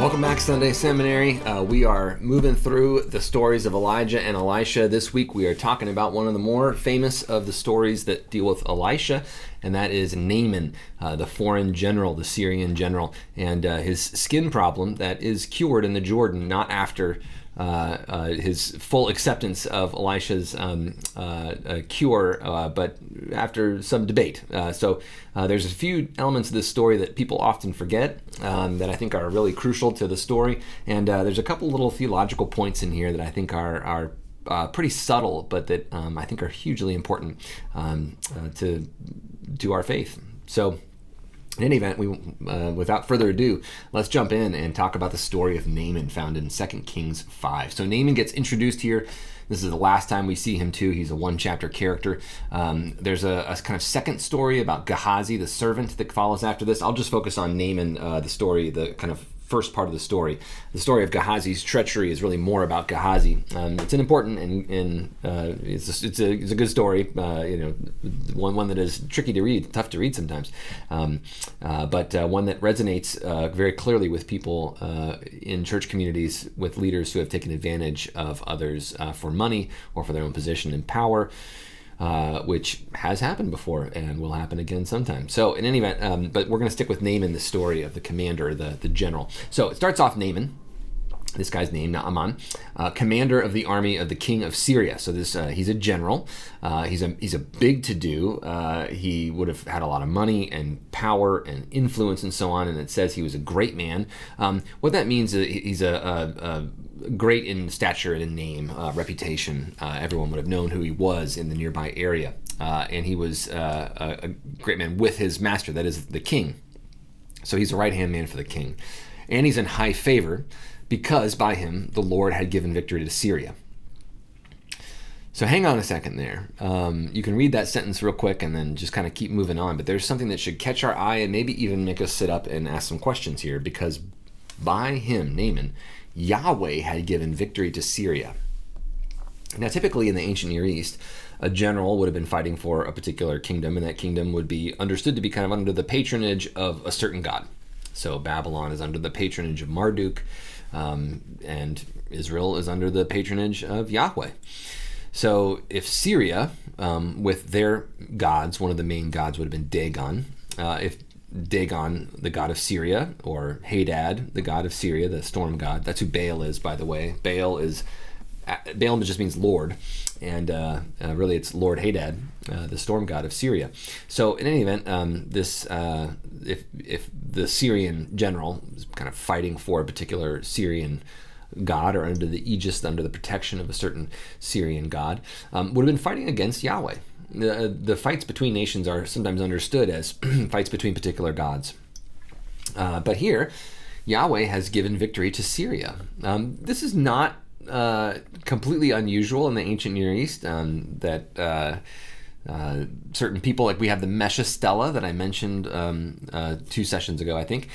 Welcome back, Sunday Seminary. We are moving through the stories of Elijah and Elisha. This week we are talking about one of the more famous of the stories that deal with Elisha, and that is Naaman, the foreign general, the Syrian general, and his skin problem that is cured in the Jordan, not after his full acceptance of Elisha's cure, but after some debate. So there's a few elements of this story that people often forget that I think are really crucial to the story, and there's a couple little theological points in here that I think are pretty subtle, but that I think are hugely important to our faith. So in any event, without further ado, let's jump in and talk about the story of Naaman found in 2 Kings 5. So Naaman gets introduced here. This is the last time we see him too. He's a one-chapter character. There's a kind of second story about Gehazi, the servant, that follows after this. I'll just focus on Naaman, the story, the kind of first part of the story. The story of Gehazi's treachery is really more about Gehazi. It's an important and it's a good story. One that is tricky to read, tough to read sometimes, but one that resonates very clearly with people in church communities, with leaders who have taken advantage of others for money or for their own position and power. Which has happened before and will happen again sometime. So in any event, but we're going to stick with Naaman, the story of the commander, the general. So it starts off Naaman. This guy's name, Naaman, commander of the army of the king of Syria. So this he's a general. He's a big to-do. He would have had a lot of money and power and influence and so on. And it says he was a great man. What that means is he's a great in stature and in name, reputation. Everyone would have known who he was in the nearby area. And he was a great man with his master, that is the king. So he's a right-hand man for the king. And he's in high favor because by him the Lord had given victory to Syria. So hang on a second there. You can read that sentence real quick and then just kind of keep moving on. But there's something that should catch our eye and maybe even make us sit up and ask some questions here, because by him, Naaman, Yahweh had given victory to Syria. Now, typically in the ancient Near East, a general would have been fighting for a particular kingdom, and that kingdom would be understood to be kind of under the patronage of a certain god. So Babylon is under the patronage of Marduk, and Israel is under the patronage of Yahweh. So if Syria, with their gods, one of the main gods would have been Dagon, if Dagon, the god of Syria, or Hadad, the god of Syria, the storm god. That's who Baal is, by the way. Baal just means Lord, and really it's Lord Hadad, the storm god of Syria. So in any event, if the Syrian general is kind of fighting for a particular Syrian god or under the aegis, under the protection of a certain Syrian god, would have been fighting against Yahweh. The fights between nations are sometimes understood as fights between particular gods. But here, Yahweh has given victory to Syria. This is not completely unusual in the ancient Near East, that certain people, like we have the Mesha Stela that I mentioned 2 sessions ago, I think,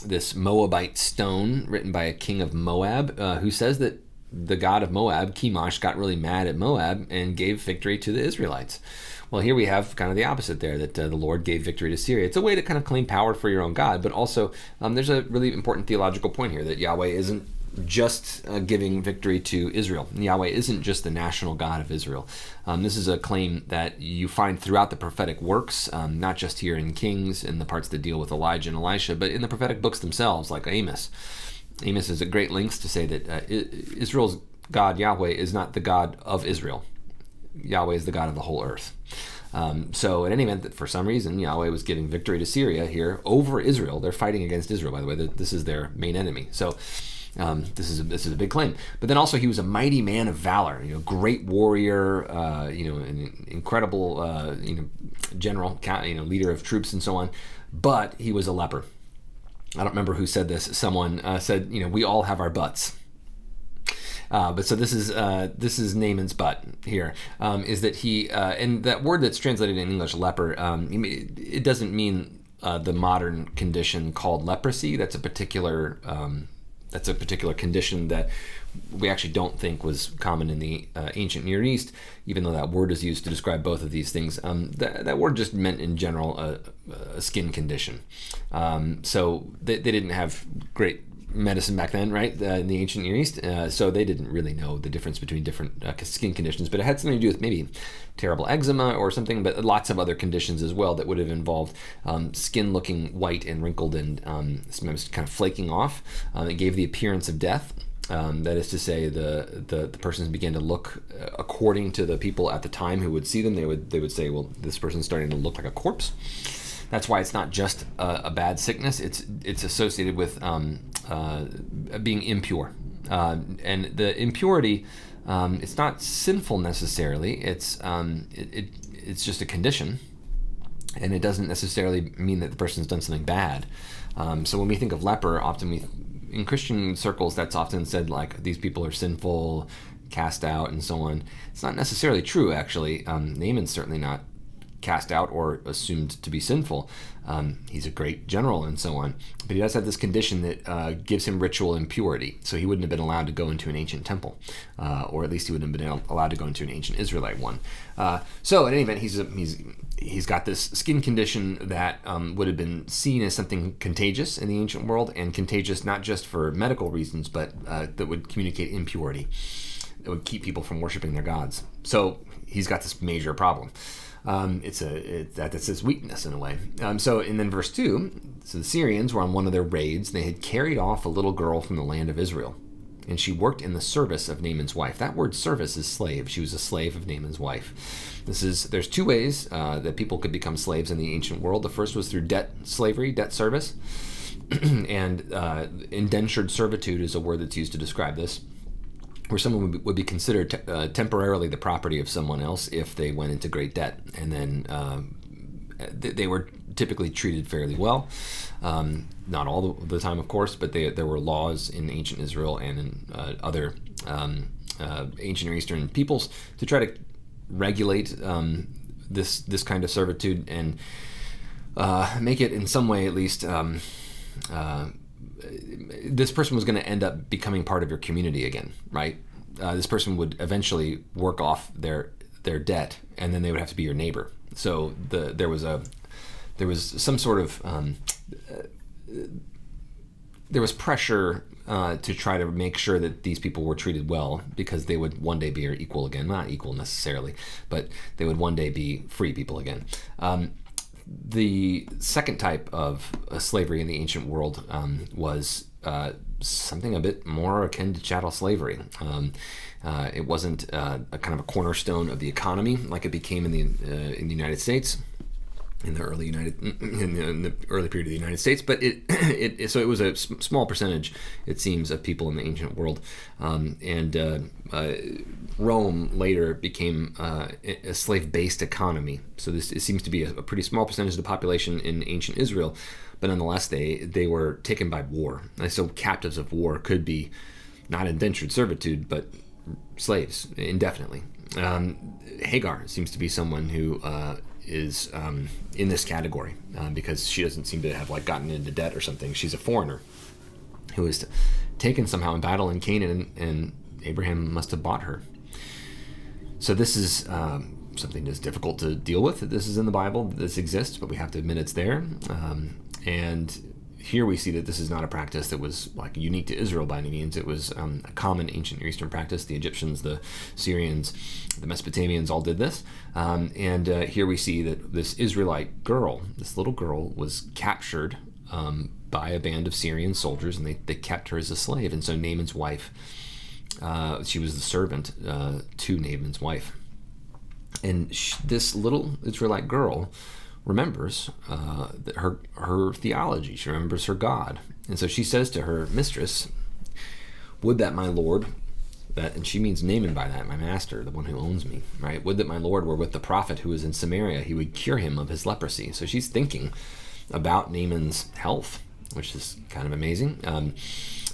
this Moabite stone written by a king of Moab, who says that the god of Moab, Chemosh, got really mad at Moab and gave victory to the Israelites. Well, here we have kind of the opposite there, that the Lord gave victory to Syria. It's a way to kind of claim power for your own God, but also there's a really important theological point here, that Yahweh isn't just giving victory to Israel. Yahweh isn't just the national God of Israel. This is a claim that you find throughout the prophetic works, not just here in Kings, in the parts that deal with Elijah and Elisha, but in the prophetic books themselves, like Amos. Amos is at great lengths to say that Israel's God, Yahweh, is not the God of Israel. Yahweh is the God of the whole earth. So in any event, that for some reason, Yahweh was giving victory to Syria here over Israel. They're fighting against Israel, by the way. This is their main enemy. So this is a big claim. But then also he was a mighty man of valor, great warrior, an incredible, general, leader of troops and so on. But he was a leper. I don't remember who said this. Someone said, we all have our butts. But so this is Naaman's butt here, is that he, and that word that's translated in English, leper, it doesn't mean the modern condition called leprosy. That's a particular condition that we actually don't think was common in the ancient Near East, even though that word is used to describe both of these things. That word just meant in general a skin condition. So they didn't have great medicine back then, right, in the ancient Near East. So they didn't really know the difference between different skin conditions, but it had something to do with maybe terrible eczema or something, but lots of other conditions as well that would have involved skin looking white and wrinkled and sometimes kind of flaking off. It gave the appearance of death. That is to say, the persons began to look according to the people at the time who would see them. They would say, well, this person's starting to look like a corpse. That's why it's not just a bad sickness. It's associated with being impure, and the impurity. It's not sinful necessarily. It's just a condition, and it doesn't necessarily mean that the person's done something bad. So when we think of leper, often in Christian circles, that's often said like these people are sinful, cast out, and so on. It's not necessarily true, actually. Naaman's certainly not cast out or assumed to be sinful. He's a great general and so on, but he does have this condition that gives him ritual impurity, so he wouldn't have been allowed to go into an ancient temple, or at least he wouldn't have been allowed to go into an ancient Israelite one. So in any event, he's got this skin condition that would have been seen as something contagious in the ancient world, and contagious not just for medical reasons, but that would communicate impurity. It would keep people from worshiping their gods. So he's got this major problem. That's his weakness in a way. And then verse 2, so the Syrians were on one of their raids. They had carried off a little girl from the land of Israel, and she worked in the service of Naaman's wife. That word service is slave. She was a slave of Naaman's wife. There's two ways that people could become slaves in the ancient world. The first was through debt slavery, debt service, and indentured servitude is a word that's used to describe this, where someone would be considered temporarily the property of someone else if they went into great debt. And then they were typically treated fairly well. Not all the time, of course, but there were laws in ancient Israel and in other ancient Near Eastern peoples to try to regulate this kind of servitude and make it in some way at least this person was going to end up becoming part of your community again, right? This person would eventually work off their debt, and then they would have to be your neighbor. So there was some sort of there was pressure to try to make sure that these people were treated well, because they would one day be your equal again. Not equal necessarily, but they would one day be free people again. The second type of slavery in the ancient world was something a bit more akin to chattel slavery. It wasn't a kind of a cornerstone of the economy like it became in the United States, in the early period of the United States, but so it was a small percentage, it seems, of people in the ancient world, and Rome later became a slave-based economy. So it seems to be a pretty small percentage of the population in ancient Israel, but nonetheless they were taken by war. And so captives of war could be not indentured servitude, but slaves indefinitely. Hagar seems to be someone who is in this category because she doesn't seem to have gotten into debt or something. She's a foreigner who was taken somehow in battle in Canaan, and Abraham must have bought her. So this is something that's difficult to deal with. This is in the Bible. This exists, but we have to admit it's there. And here we see that this is not a practice that was unique to Israel by any means. It was a common ancient Near Eastern practice. The Egyptians, the Syrians, the Mesopotamians all did this. And here we see that this Israelite girl, this little girl, was captured by a band of Syrian soldiers, and they kept her as a slave. And so Naaman's wife, she was the servant to Naaman's wife. And this little Israelite girl remembers her theology. She remembers her God. And so she says to her mistress, "Would that my Lord," and she means Naaman by that, my master, the one who owns me, right? "Would that my Lord were with the prophet who is in Samaria. He would cure him of his leprosy." So she's thinking about Naaman's health, which is kind of amazing.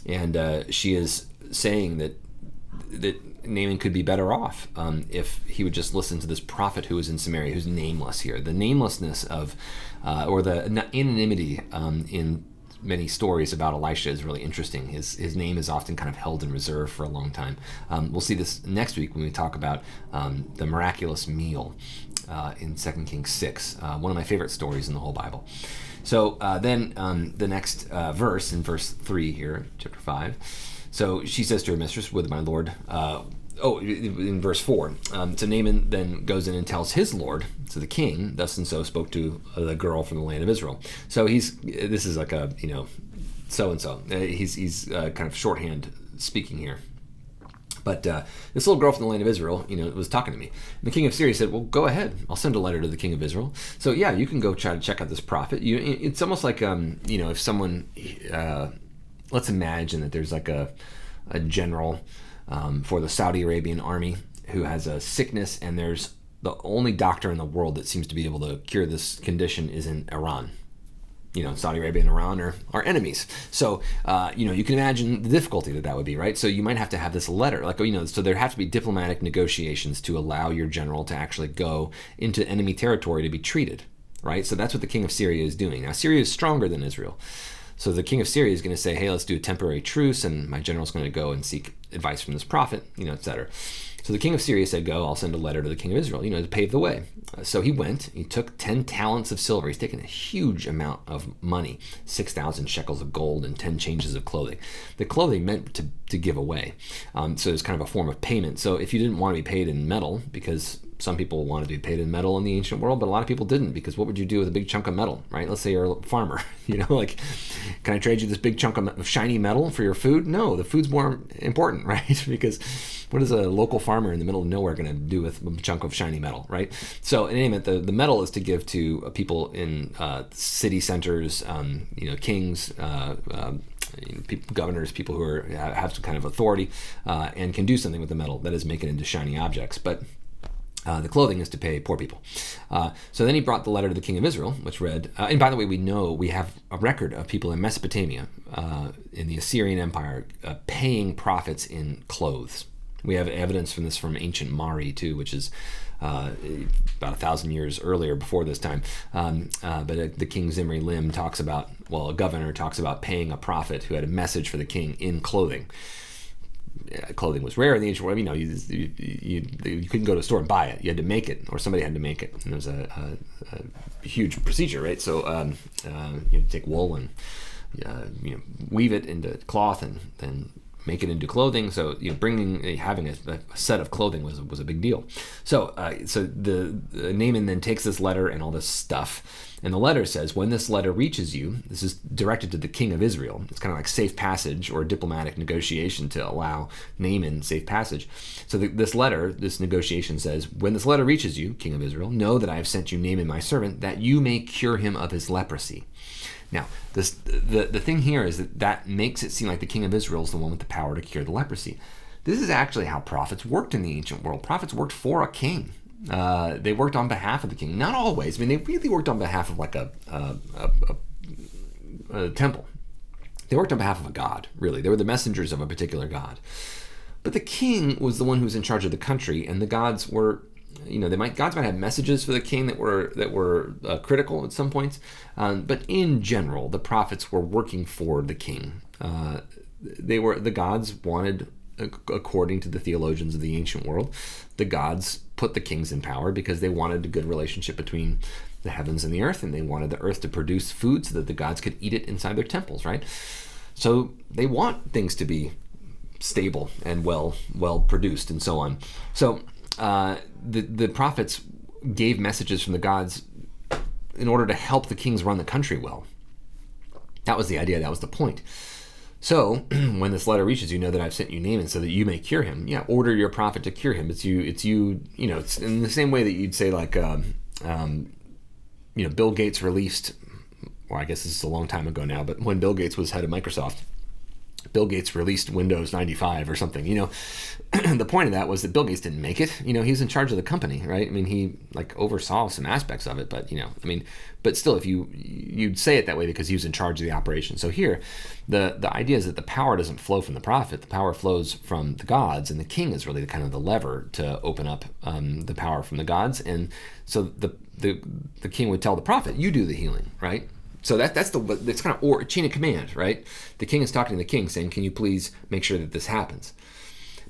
And she is saying that Naaman could be better off if he would just listen to this prophet who is in Samaria, who's nameless here. The namelessness of, or the anonymity in many stories about Elisha is really interesting. His name is often kind of held in reserve for a long time. We'll see this next week when we talk about the miraculous meal in 2 Kings 6, one of my favorite stories in the whole Bible. So then the next verse, in verse 3 here, chapter 5, so she says to her mistress, "With my lord," in verse 4, so Naaman then goes in and tells his lord, so the king, thus and so spoke to the girl from the land of Israel. So this is like a, so-and-so. He's kind of shorthand speaking here. But this little girl from the land of Israel, was talking to me. And the king of Syria said, "Well, go ahead. I'll send a letter to the king of Israel." So yeah, you can go try to check out this prophet. It's almost like, if someone, let's imagine that there's like a general for the Saudi Arabian army who has a sickness, and there's the only doctor in the world that seems to be able to cure this condition is in Iran. Saudi Arabia and Iran are enemies. So, you can imagine the difficulty that would be, right? So you might have to have this letter, so there have to be diplomatic negotiations to allow your general to actually go into enemy territory to be treated, right? So that's what the king of Syria is doing. Now, Syria is stronger than Israel. So the king of Syria is going to say, "Hey, let's do a temporary truce, and my general's going to go and seek advice from this prophet, etc." So the king of Syria said, "Go, I'll send a letter to the king of Israel, to pave the way." So he went, he took 10 talents of silver. He's taken a huge amount of money, 6,000 shekels of gold and 10 changes of clothing. The clothing meant to give away. So it's kind of a form of payment. So if you didn't want to be paid in metal, because some people wanted to be paid in metal in the ancient world, but a lot of people didn't, because what would you do with a big chunk of metal, right? Let's say you're a farmer, can I trade you this big chunk of shiny metal for your food? No, the food's more important, right? Because what is a local farmer in the middle of nowhere going to do with a chunk of shiny metal, right? So in any event, the metal is to give to people in city centers, kings, governors, people who have some kind of authority and can do something with the metal, that is, make it into shiny objects. But the clothing is to pay poor people. So then he brought the letter to the king of Israel, which read, and by the way, we have a record of people in Mesopotamia, in the Assyrian Empire, paying prophets in clothes. We have evidence from ancient Mari too, which is about 1,000 years earlier, before this time. But the king Zimri Lim a governor talks about paying a prophet who had a message for the king in clothing. Clothing was rare in the ancient world. You couldn't go to a store and buy it. You had to make it, or somebody had to make it. And it was a huge procedure, right? So you take wool and weave it into cloth and then make it into clothing. So having a set of clothing was a big deal. So the Naaman then takes this letter and all this stuff, and the letter says, "When this letter reaches you," this is directed to the king of Israel. It's kind of like safe passage or diplomatic negotiation to allow Naaman safe passage. So this negotiation says, "When this letter reaches you, king of Israel, know that I have sent you Naaman my servant, that you may cure him of his leprosy." Now, the thing here is that makes it seem like the king of Israel is the one with the power to cure the leprosy. This is actually how prophets worked in the ancient world. Prophets worked for a king. They worked on behalf of the king. Not always. They really worked on behalf of like a temple. They worked on behalf of a god, really. They were the messengers of a particular god. But the king was the one who was in charge of the country, and the gods were... gods might have messages for the king that were critical at some points, but in general, the prophets were working for the king. The gods wanted, according to the theologians of the ancient world, the gods put the kings in power because they wanted a good relationship between the heavens and the earth, and they wanted the earth to produce food so that the gods could eat it inside their temples, right? So they want things to be stable and well produced and so on. So the prophets gave messages from the gods in order to help the kings run the country well. That was the idea. That was the point. So when this letter reaches you, know that I've sent you Naaman so that you may cure him. Yeah, order your prophet to cure him. It's in the same way that you'd say Bill Gates released, well, I guess this is a long time ago now, but when Bill Gates was head of Microsoft, Bill Gates released Windows 95 or something. The point of that was that Bill Gates didn't make it. He was in charge of the company, right? He oversaw some aspects of it, but but still, if you'd say it that way because he was in charge of the operation. So here, the idea is that the power doesn't flow from the prophet. The power flows from the gods, and the king is really kind of the lever to open up the power from the gods. And so the king would tell the prophet, "You do the healing," right? So that's kind of chain of command, right? The king is talking to the king saying, "Can you please make sure that this happens?"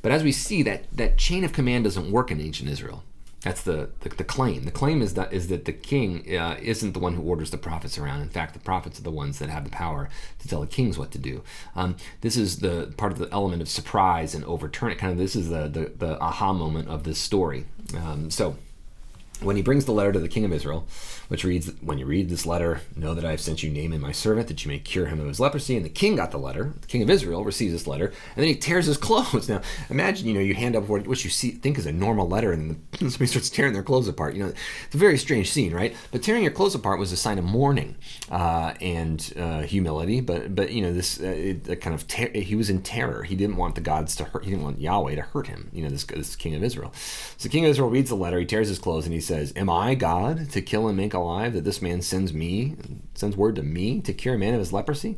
But as we see, that chain of command doesn't work in ancient Israel. That's the claim. The claim is that the king isn't the one who orders the prophets around. In fact, the prophets are the ones that have the power to tell the kings what to do. This is the part of the element of surprise and overturn it. Kind of this is the aha moment of this story. So when he brings the letter to the king of Israel, which reads, when you read this letter, know that I have sent you Naaman, my servant, that you may cure him of his leprosy. And the king got the letter. The king of Israel receives this letter, and then he tears his clothes. Now, imagine, you hand up what you think is a normal letter, and then somebody starts tearing their clothes apart. It's a very strange scene, right? But tearing your clothes apart was a sign of mourning and humility. But this he was in terror. He didn't want the gods to hurt. He didn't want Yahweh to hurt him. This king of Israel. So the king of Israel reads the letter. He tears his clothes, and he says, "Am I God to kill and make alive, that this man sends word to me to cure a man of his leprosy?"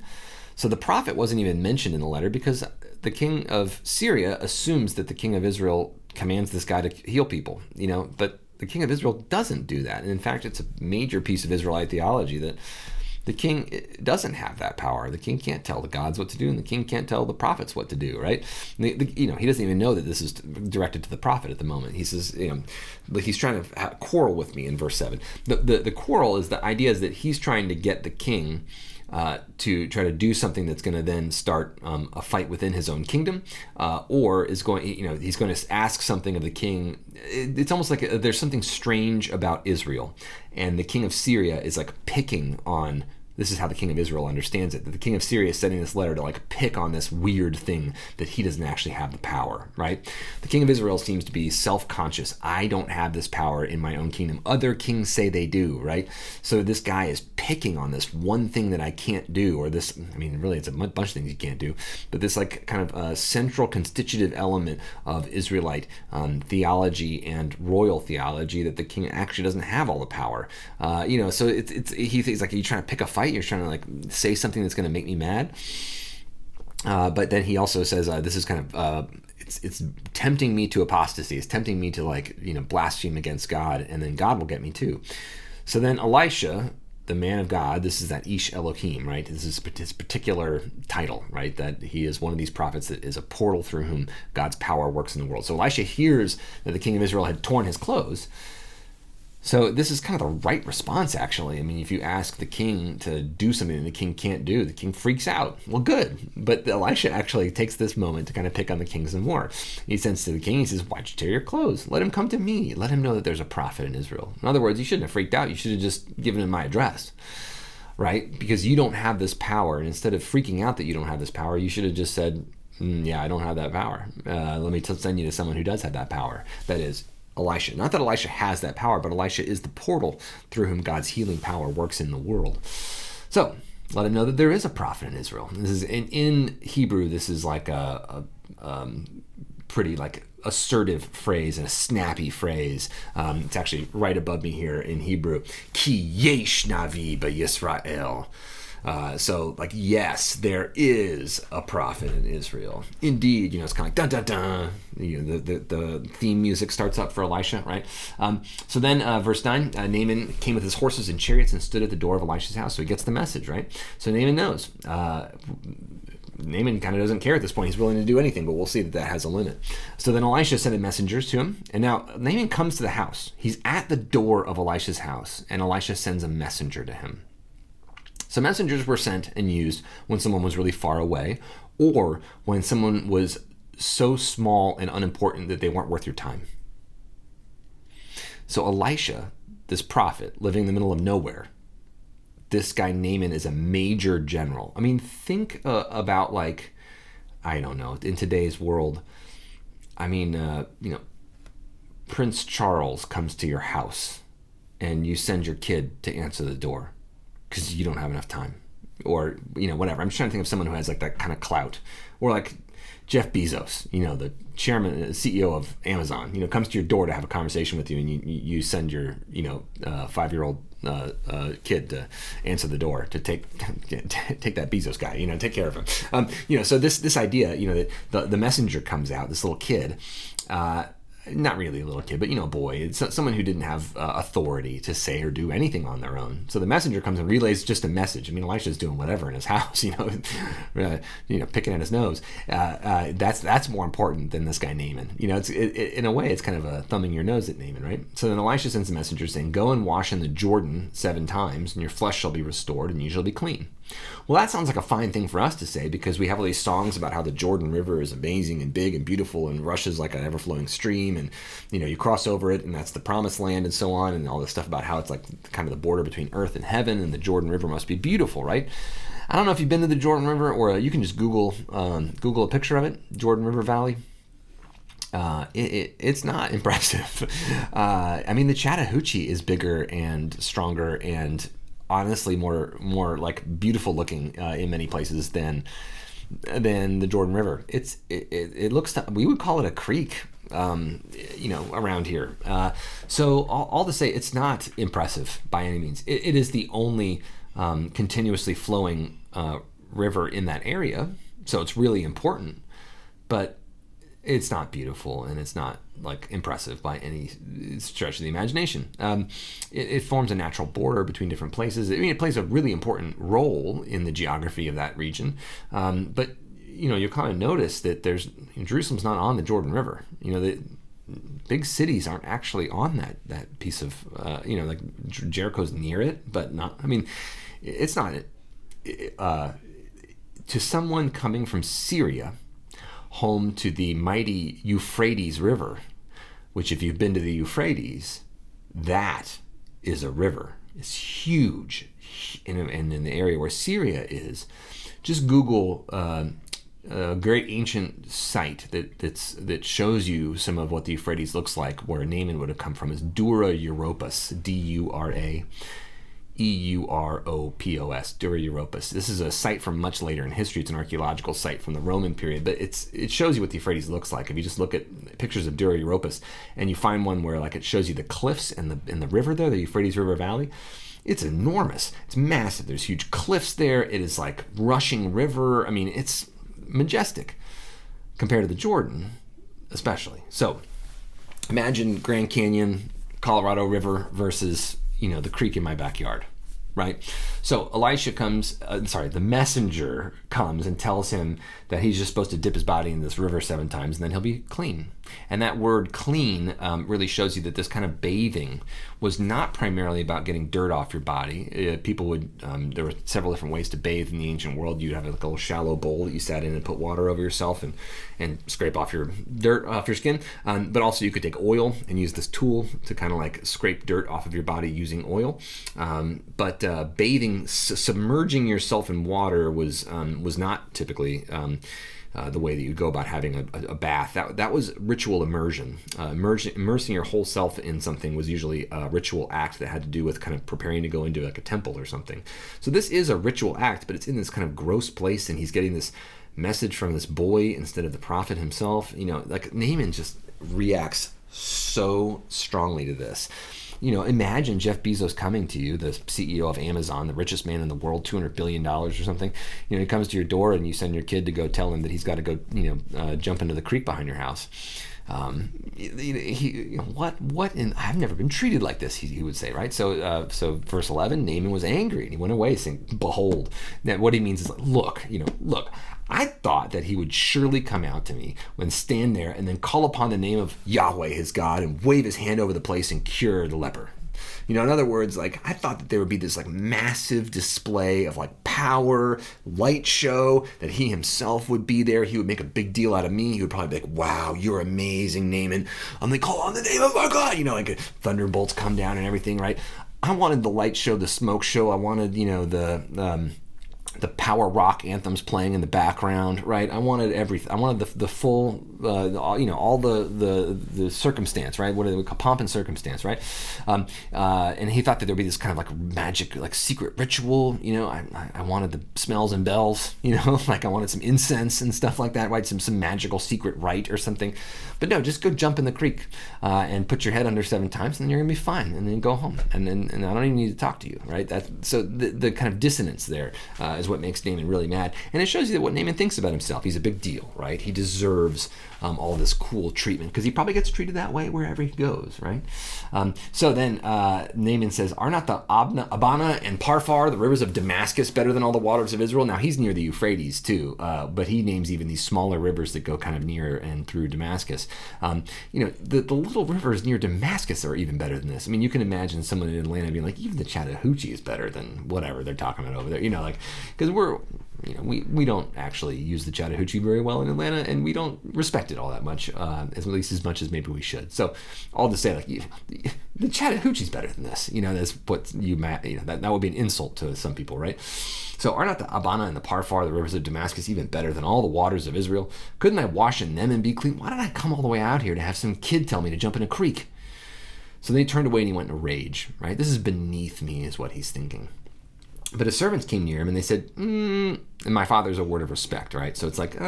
So the prophet wasn't even mentioned in the letter because the king of Syria assumes that the king of Israel commands this guy to heal people, but the king of Israel doesn't do that. And in fact, it's a major piece of Israelite theology that the king doesn't have that power. The king can't tell the gods what to do, and the king can't tell the prophets what to do, right? He doesn't even know that this is directed to the prophet at the moment. He says, he's trying to quarrel with me in verse 7. The quarrel is the idea is that he's trying to get the king to try to do something that's going to then start a fight within his own kingdom, or is going, he's going to ask something of the king. It's almost like there's something strange about Israel, and the king of Syria is like picking on. This is how the king of Israel understands it, that the king of Syria is sending this letter to pick on this weird thing that he doesn't actually have the power, right? The king of Israel seems to be self-conscious. I don't have this power in my own kingdom. Other kings say they do, right? So this guy is picking on this one thing that I can't do, or this, really it's a bunch of things you can't do, but this kind of central constitutive element of Israelite theology and royal theology that the king actually doesn't have all the power. So he thinks like, are you trying to pick a fight? You're trying to say something that's going to make me mad. But then he also says this is kind of it's tempting me to apostasy. It's tempting me to blaspheme against God, and then God will get me too. So then Elisha, the man of God, this is that Ish Elohim, right? This is his particular title, right? That he is one of these prophets that is a portal through whom God's power works in the world. So Elisha hears that the king of Israel had torn his clothes. So this is kind of the right response, actually. If you ask the king to do something that the king can't do, the king freaks out. Well, good. But Elisha actually takes this moment to kind of pick on the king some more. He sends to the king, he says, "Why'd you tear your clothes? Let him come to me. Let him know that there's a prophet in Israel." In other words, you shouldn't have freaked out. You should have just given him my address, right? Because you don't have this power. And instead of freaking out that you don't have this power, you should have just said, yeah, I don't have that power. Let me send you to someone who does have that power. That is Elisha. Not that Elisha has that power, but Elisha is the portal through whom God's healing power works in the world. So let him know that there is a prophet in Israel. This is in Hebrew. This is like a pretty assertive phrase and a snappy phrase. It's actually right above me here in Hebrew. Ki yesh navi b'Yisrael. Yes, there is a prophet in Israel. Indeed, it's kind of like dun dun dun. The theme music starts up for Elisha, right? So then, verse 9, Naaman came with his horses and chariots and stood at the door of Elisha's house. So he gets the message, right? So Naaman knows. Naaman kind of doesn't care at this point. He's willing to do anything, but we'll see that has a limit. So then Elisha sent messengers to him, and now Naaman comes to the house. He's at the door of Elisha's house, and Elisha sends a messenger to him. So messengers were sent and used when someone was really far away, or when someone was so small and unimportant that they weren't worth your time. So Elisha, this prophet living in the middle of nowhere, this guy Naaman is a major general. Think about I don't know, in today's world, Prince Charles comes to your house and you send your kid to answer the door because you don't have enough time, or whatever. I'm just trying to think of someone who has that kind of clout, or Jeff Bezos, the chairman, CEO of Amazon, comes to your door to have a conversation with you, and you send your 5-year-old kid to answer the door to take that Bezos guy, take care of him. So this idea, that the messenger comes out, this little kid. not really a little kid, but a boy. It's someone who didn't have authority to say or do anything on their own. So the messenger comes and relays just a message. I mean, Elisha's doing whatever in his house, picking at his nose. That's more important than this guy Naaman. In a way, it's kind of a thumbing your nose at Naaman, right? So then Elisha sends a messenger saying, "Go and wash in the Jordan 7 times, and your flesh shall be restored, and you shall be clean." Well, that sounds like a fine thing for us to say, because we have all these songs about how the Jordan River is amazing and big and beautiful and rushes like an ever-flowing stream, and you cross over it and that's the promised land and so on, and all this stuff about how it's like kind of the border between earth and heaven, and the Jordan River must be beautiful, right? I don't know if you've been to the Jordan River, or you can just Google a picture of it, Jordan River Valley. It's not impressive. I mean, the Chattahoochee is bigger and stronger and honestly more like beautiful looking in many places than the Jordan River. It looks, we would call it a creek, around here. So all to say, it's not impressive by any means. It is the only continuously flowing river in that area, so it's really important, but it's not beautiful, and it's not like impressive by any stretch of the imagination. It forms a natural border between different places. I mean, it plays a really important role in the geography of that region. But you kind of notice that Jerusalem's not on the Jordan River. The big cities aren't actually on that piece of, like Jericho's near it, but not. I mean, it's not. To someone coming from Syria, home to the mighty Euphrates River, which, if you've been to the Euphrates, that is a river. It's huge. And in the area where Syria is, just Google a great ancient site that shows you some of what the Euphrates looks like, where Naaman would have come from, is Dura Europos, Dura Europos, Dura Europos. This is a site from much later in history. It's an archaeological site from the Roman period, but it shows you what the Euphrates looks like. If you just look at pictures of Dura Europos and you find one where like it shows you the cliffs and the river there, the Euphrates River Valley, it's enormous. It's massive. There's huge cliffs there. It is like rushing river. I mean, it's majestic compared to the Jordan, especially. So imagine Grand Canyon, Colorado River versus the creek in my backyard, right? So Elisha the messenger comes and tells him that he's just supposed to dip his body in this river 7 times and then he'll be clean. And that word clean really shows you that this kind of bathing was not primarily about getting dirt off your body. People would, there were several different ways to bathe in the ancient world. You'd have like a little shallow bowl that you sat in and put water over yourself and scrape off your dirt off your skin. But also you could take oil and use this tool to kind of like scrape dirt off of your body using oil. But bathing, submerging yourself in water was not typically the way that you go about having a bath. That was ritual immersion. Immersing your whole self in something was usually a ritual act that had to do with kind of preparing to go into like a temple or something. So this is a ritual act, but it's in this kind of gross place, and he's getting this message from this boy instead of the prophet himself. Like Naaman just reacts so strongly to this. Imagine Jeff Bezos coming to you, the CEO of Amazon, the richest man in the world, $200 billion or something. He comes to your door and you send your kid to go tell him that he's got to go, jump into the creek behind your house. What? And I've never been treated like this, he would say, right? So verse 11, Naaman was angry and he went away saying, behold. Now what he means is, look, I thought that he would surely come out to me and stand there and then call upon the name of Yahweh, his God, and wave his hand over the place and cure the leper. In other words, like, I thought that there would be this like massive display of like power, light show, that he himself would be there. He would make a big deal out of me. He would probably be like, wow, you're amazing, Naaman. I'm like, call on the name of our God. Like thunderbolts come down and everything, right? I wanted the light show, the smoke show. I wanted, the power rock anthems playing in the background, right? I wanted everything. I wanted the full, all the circumstance, right? What do they call pomp and circumstance, right? And he thought that there'd be this kind of like magic, like secret ritual. I wanted the smells and bells. Like I wanted some incense and stuff like that, right? Some magical secret rite or something. But no, just go jump in the creek and put your head under 7 times, and then you're gonna be fine. And then go home, and I don't even need to talk to you, right? So the kind of dissonance there is is what makes Naaman really mad. And it shows you that what Naaman thinks about himself. He's a big deal, right? He deserves all this cool treatment because he probably gets treated that way wherever he goes, right? So then Naaman says, are not the Abana and Parfar, the rivers of Damascus, better than all the waters of Israel? Now, he's near the Euphrates too, but he names even these smaller rivers that go kind of near and through Damascus. The little rivers near Damascus are even better than this. I mean, you can imagine someone in Atlanta being like, even the Chattahoochee is better than whatever they're talking about over there, because we don't actually use the Chattahoochee very well in Atlanta, and we don't respect it all that much, at least as much as maybe we should. So all to say, the Chattahoochee's better than this. That's what that would be an insult to some people, right? So are not the Abana and the Parfar, the rivers of Damascus, even better than all the waters of Israel? Couldn't I wash in them and be clean? Why did I come all the way out here to have some kid tell me to jump in a creek? So then he turned away and he went in a rage, right? This is beneath me, is what he's thinking. But his servants came near him and they said, and my father's a word of respect, right? So it's like,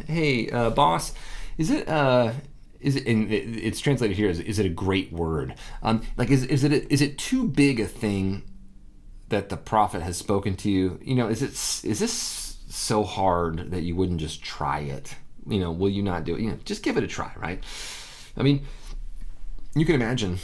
hey, boss, is it, and it's translated here as, is it a great word? Is it too big a thing that the prophet has spoken to you? Is this so hard that you wouldn't just try it? Will you not do it? Just give it a try, right? I mean, you can imagine,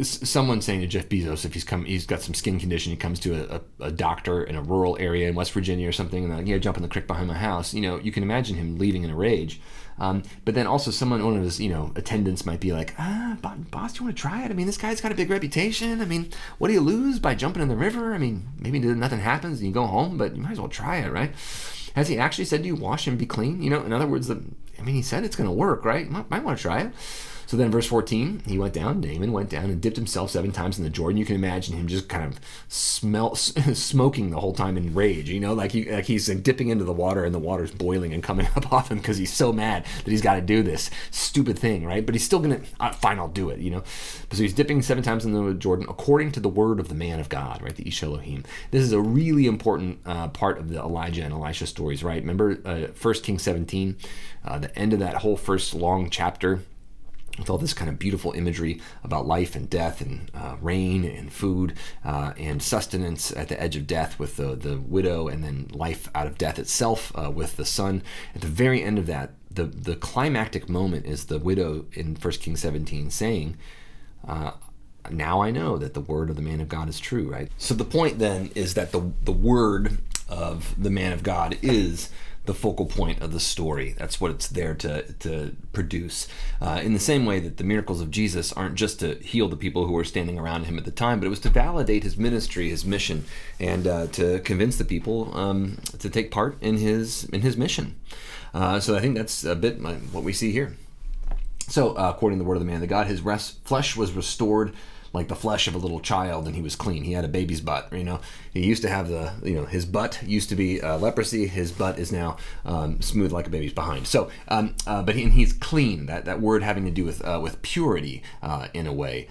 someone saying to Jeff Bezos, if he's got some skin condition, he comes to a doctor in a rural area in West Virginia or something, and they're like, jump in the creek behind my house. You can imagine him leaving in a rage. But then also one of his, attendants might be like, boss, do you want to try it? I mean, this guy's got a big reputation. I mean, what do you lose by jumping in the river? I mean, maybe nothing happens and you go home, but you might as well try it, right? Has he actually said to you, wash and be clean? In other words, he said it's going to work, right? You might want to try it. So then verse 14, Naaman went down and dipped himself 7 times in the Jordan. You can imagine him just kind of smoking the whole time in rage, like he's dipping into the water and the water's boiling and coming up off him because he's so mad that he's got to do this stupid thing, right? But he's still going to, fine, I'll do it, So he's dipping 7 times in the Jordan according to the word of the man of God, right? The Ish Elohim. This is a really important part of the Elijah and Elisha stories, right? Remember 1 Kings 17, the end of that whole first long chapter, with all this kind of beautiful imagery about life and death and rain and food and sustenance at the edge of death with the widow, and then life out of death itself with the son. At the very end of that, the climactic moment is the widow in 1 Kings 17 saying, now I know that the word of the man of God is true, right? So the point then is that the word of the man of God is the focal point of the story. That's what it's there to produce. In the same way that the miracles of Jesus aren't just to heal the people who were standing around him at the time, but it was to validate his ministry, his mission, and to convince the people to take part in his mission. So I think that's a bit what we see here. So according to the word of the man of God, his flesh was restored like the flesh of a little child, and he was clean. He had a baby's butt. He used to have his butt used to be leprosy. His butt is now smooth like a baby's behind. So, but he's clean. That word having to do with purity in a way.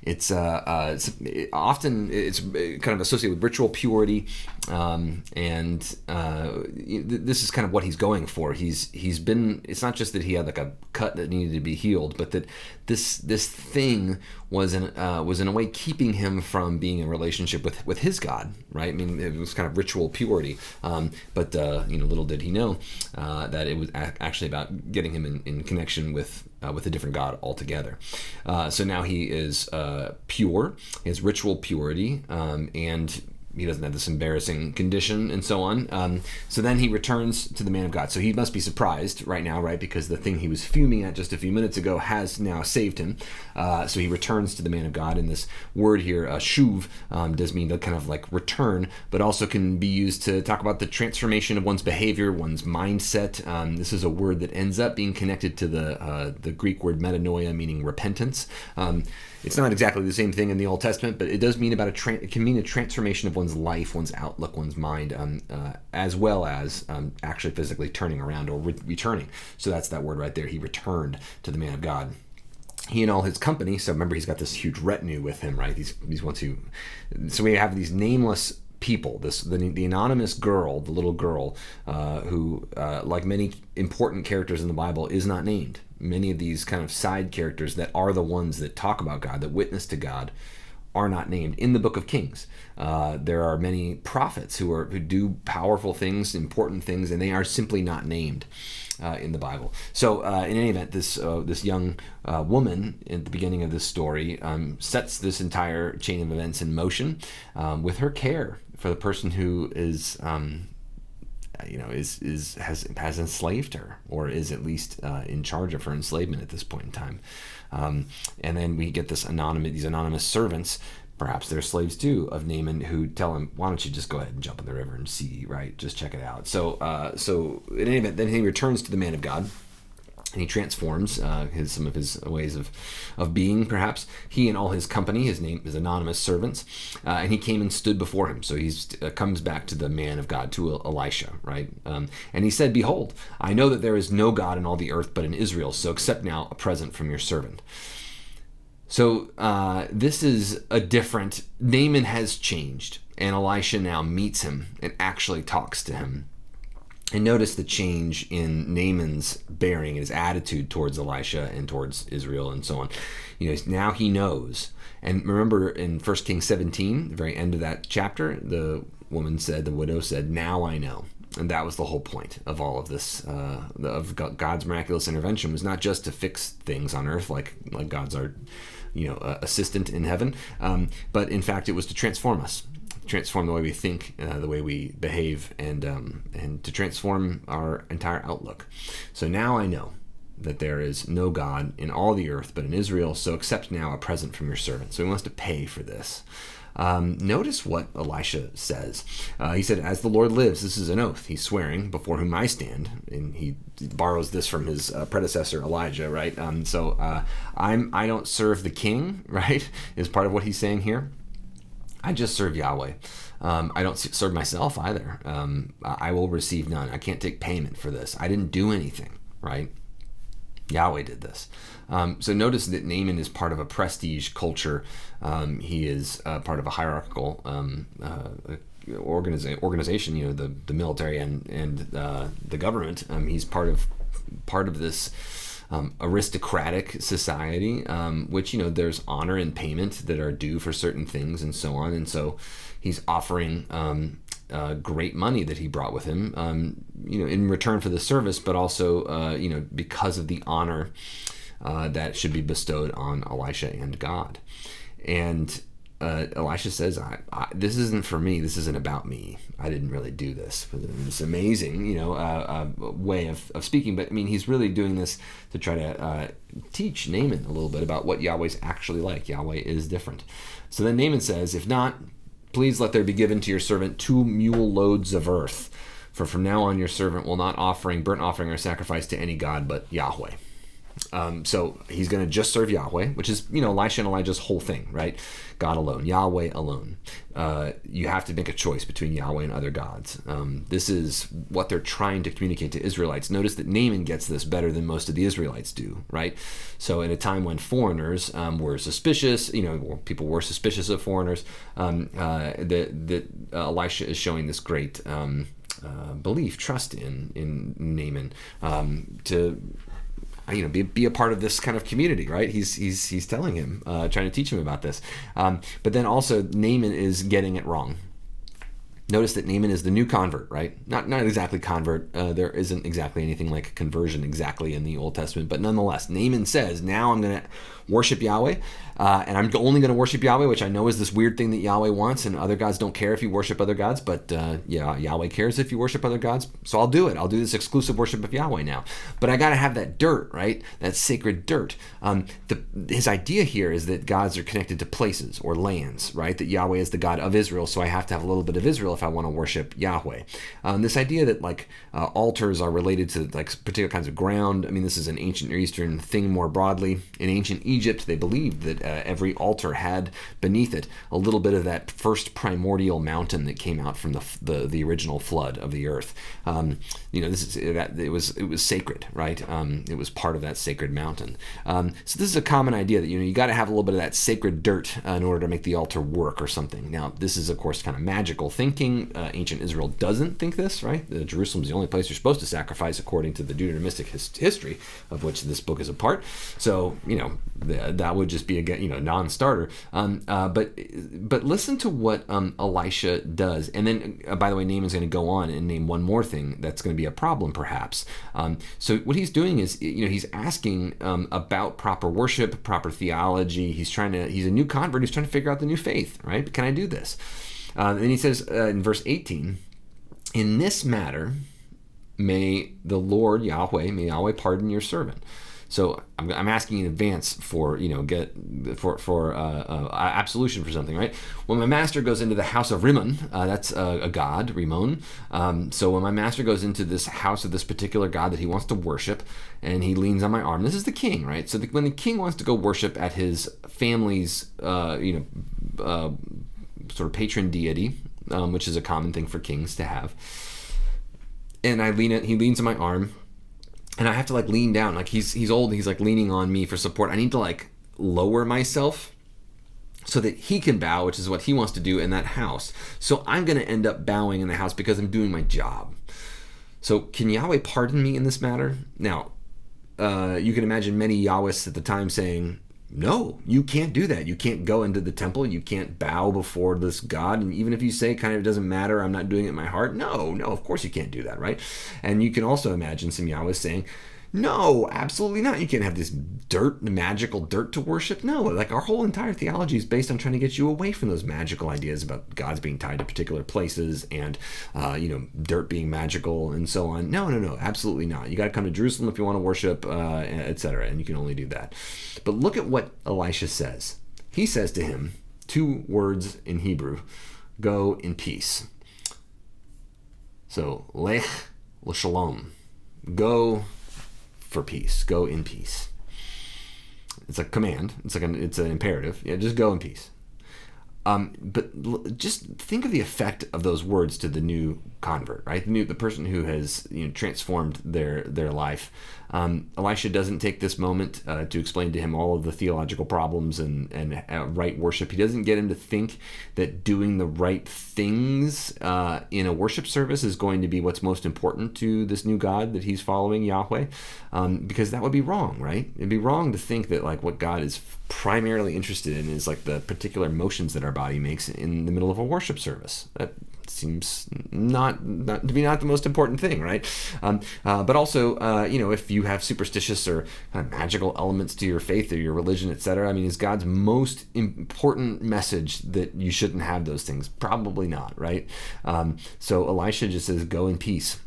It's often kind of associated with ritual purity, and this is kind of what he's going for. He's been. It's not just that he had like a cut that needed to be healed, but that this thing was in a way keeping him from being in relationship with his God, right? I mean, it was kind of ritual purity, but little did he know that it was actually about getting him in connection with a different God altogether. So now he is pure, he has ritual purity, and he doesn't have this embarrassing condition and so on. So then he returns to the man of God. So he must be surprised right now, right? Because the thing he was fuming at just a few minutes ago has now saved him. So he returns to the man of God. And this word here, shuv, does mean to kind of like return, but also can be used to talk about the transformation of one's behavior, one's mindset. This is a word that ends up being connected to the Greek word metanoia, meaning repentance. It's not exactly the same thing in the Old Testament, but it does mean it can mean a transformation of one's life, one's outlook, one's mind, as well as actually physically turning around or returning. So that's that word right there. He returned to the man of God. He and all his company. So remember, he's got this huge retinue with him, right? These ones who. So we have these nameless people. The anonymous girl, the little girl, who, like many important characters in the Bible, is not named. Many of these kind of side characters that are the ones that talk about God, that witness to God, are not named. In the book of Kings, there are many prophets who do powerful things, important things, and they are simply not named in the Bible. So in any event, this young woman at the beginning of this story sets this entire chain of events in motion with her care for the person who has enslaved her, or is at least in charge of her enslavement at this point in time. And then we get these anonymous servants, perhaps they're slaves too, of Naaman, who tell him, why don't you just go ahead and jump in the river and see, right? Just check it out. So in any event, then he returns to the man of God, and he transforms some of his ways of being, perhaps. He and all his company, his anonymous servants, and he came and stood before him. So he comes back to the man of God, to Elisha, right? And he said, behold, I know that there is no God in all the earth but in Israel, so accept now a present from your servant. So this is a different, Naaman has changed, and Elisha now meets him and actually talks to him. And notice the change in Naaman's bearing, his attitude towards Elisha and towards Israel and so on. Now he knows. And remember in 1 Kings 17, the very end of that chapter, the widow said, now I know. And that was the whole point of all of this, of God's miraculous intervention, was not just to fix things on earth like God's our assistant in heaven, but in fact it was to transform us. Transform the way we think, the way we behave, and to transform our entire outlook. So now I know that there is no God in all the earth but in Israel, so accept now a present from your servant. So he wants to pay for this. Notice what Elisha says. He said, as the Lord lives, this is an oath. He's swearing before whom I stand. And he borrows this from his predecessor, Elijah, right? I don't serve the king, right, is part of what he's saying here. I just serve Yahweh. I don't serve myself either. I will receive none. I can't take payment for this. I didn't do anything, right? Yahweh did this. So notice that Naaman is part of a prestige culture. He is part of a hierarchical organization, the military and the government. He's part of this aristocratic society, which, there's honor and payment that are due for certain things and so on. And so he's offering great money that he brought with him, in return for the service, but also, because of the honor that should be bestowed on Elisha and God. And Elisha says, this isn't for me. This isn't about me. I didn't really do this. It's amazing, way of speaking. But he's really doing this to try to teach Naaman a little bit about what Yahweh's actually like. Yahweh is different. So then Naaman says, if not, please let there be given to your servant 2 mule loads of earth. For from now on your servant will not offering burnt offering or sacrifice to any god but Yahweh. So he's going to just serve Yahweh, which is, Elisha and Elijah's whole thing, right? God alone, Yahweh alone. You have to make a choice between Yahweh and other gods. This is what they're trying to communicate to Israelites. Notice that Naaman gets this better than most of the Israelites do, right? So in a time when foreigners were suspicious, people were suspicious of foreigners, that Elisha is showing this great belief, trust in Naaman, to be a part of this kind of community, right? He's telling him, trying to teach him about this. But then also Naaman is getting it wrong. Notice that Naaman is the new convert, right? Not exactly convert. There isn't exactly anything like conversion exactly in the Old Testament, but nonetheless, Naaman says, now I'm going to worship Yahweh, and I'm only going to worship Yahweh, which I know is this weird thing that Yahweh wants, and other gods don't care if you worship other gods, but Yahweh cares if you worship other gods, so I'll do it. I'll do this exclusive worship of Yahweh now. But I got to have that dirt, right? That sacred dirt. His idea here is that gods are connected to places or lands, right? That Yahweh is the God of Israel, so I have to have a little bit of Israel if I want to worship Yahweh. This idea that altars are related to particular kinds of ground. This is an ancient Near Eastern thing more broadly. In ancient Egypt, they believed that every altar had beneath it a little bit of that first primordial mountain that came out from the original flood of the earth. It was sacred, right? It was part of that sacred mountain. So this is a common idea that you got to have a little bit of that sacred dirt in order to make the altar work or something. Now, this is of course kind of magical thinking. king. Ancient Israel doesn't think this, right? Jerusalem's the only place you're supposed to sacrifice according to the Deuteronomistic history of which this book is a part. So, that would just be a non-starter. But listen to what Elisha does. And then, by the way, Naaman's going to go on and name one more thing that's going to be a problem, perhaps. So what he's doing is, he's asking about proper worship, proper theology. He's a new convert who's trying to figure out the new faith, right? Can I do this? And he says in verse 18, in this matter, may the Lord Yahweh, may Yahweh pardon your servant. So I'm asking in advance for absolution for something, right? When my master goes into the house of Rimmon, that's a god, Rimmon. So when my master goes into this house of this particular god that he wants to worship, and he leans on my arm, this is the king, right? So when the king wants to go worship at his family's, sort of patron deity, which is a common thing for kings to have, and he leans on my arm. And I have to lean down, he's old, he's leaning on me for support. I need to lower myself so that he can bow, which is what he wants to do in that house. So I'm going to end up bowing in the house because I'm doing my job. So can Yahweh pardon me in this matter? Now, you can imagine many Yahwists at the time saying, no, you can't do that. You can't go into the temple. You can't bow before this God. And even if you say kind of it doesn't matter, I'm not doing it in my heart. No, of course you can't do that, right? And you can also imagine some Yahweh saying, no, absolutely not. You can't have this magical dirt to worship. No, our whole entire theology is based on trying to get you away from those magical ideas about gods being tied to particular places and, dirt being magical and so on. No, absolutely not. You got to come to Jerusalem if you want to worship, etc. And you can only do that. But look at what Elisha says. He says to him, 2 words in Hebrew, go in peace. So, lech l'shalom, go for peace. Go in peace. It's a command. It's an imperative. Yeah, just go in peace. But just think of the effect of those words to the new convert, right? The person who has transformed their life. Elisha doesn't take this moment to explain to him all of the theological problems and right worship. He doesn't get him to think that doing the right things in a worship service is going to be what's most important to this new God that he's following, Yahweh, because that would be wrong, right? It'd be wrong to think that what God is primarily interested in is the particular motions that our body makes in the middle of a worship service. That seems not to be the most important thing, right? But also, if you have superstitious or kind of magical elements to your faith or your religion, etc., is God's most important message that you shouldn't have those things? Probably not, right? So Elisha just says, go in peace.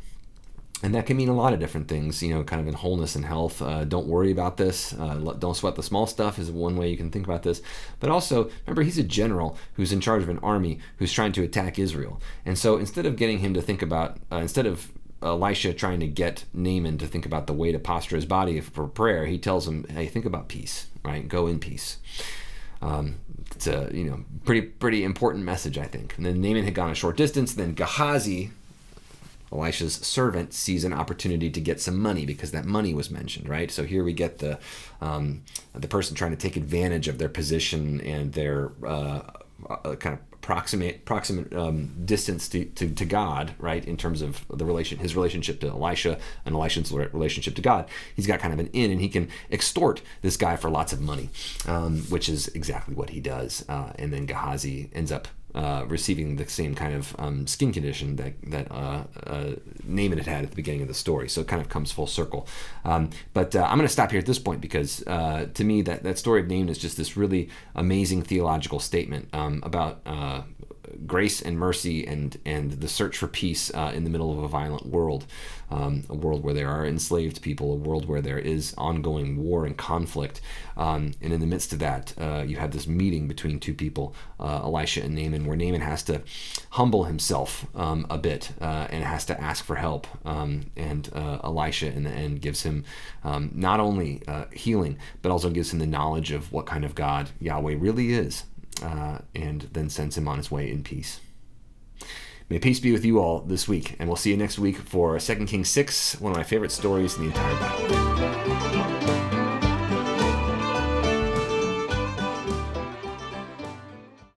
And that can mean a lot of different things, kind of in wholeness and health. Don't worry about this. Don't sweat the small stuff is one way you can think about this. But also, remember, he's a general who's in charge of an army who's trying to attack Israel. And so instead of getting him to think about, instead of Elisha trying to get Naaman to think about the way to posture his body for prayer, he tells him, hey, think about peace, right? Go in peace. It's a pretty important message, I think. And then Naaman had gone a short distance. Then Gehazi, Elisha's servant, sees an opportunity to get some money because that money was mentioned, right? So here we get the person trying to take advantage of their position and their kind of proximate distance to God, right? In terms of his relationship to Elisha and Elisha's relationship to God. He's got kind of an in, and he can extort this guy for lots of money, which is exactly what he does. And then Gehazi ends up receiving the same kind of skin condition that Naaman had at the beginning of the story. So it kind of comes full circle. But I'm going to stop here at this point because to me that story of Naaman is just this really amazing theological statement about grace and mercy and the search for peace in the middle of a violent world, a world where there are enslaved people, a world where there is ongoing war and conflict. And in the midst of that, you have this meeting between two people, Elisha and Naaman, where Naaman has to humble himself a bit and has to ask for help. And Elisha, in the end, gives him not only healing, but also gives him the knowledge of what kind of God Yahweh really is. And then sends him on his way in peace. May peace be with you all this week, and we'll see you next week for 2 Kings 6, one of my favorite stories in the entire Bible.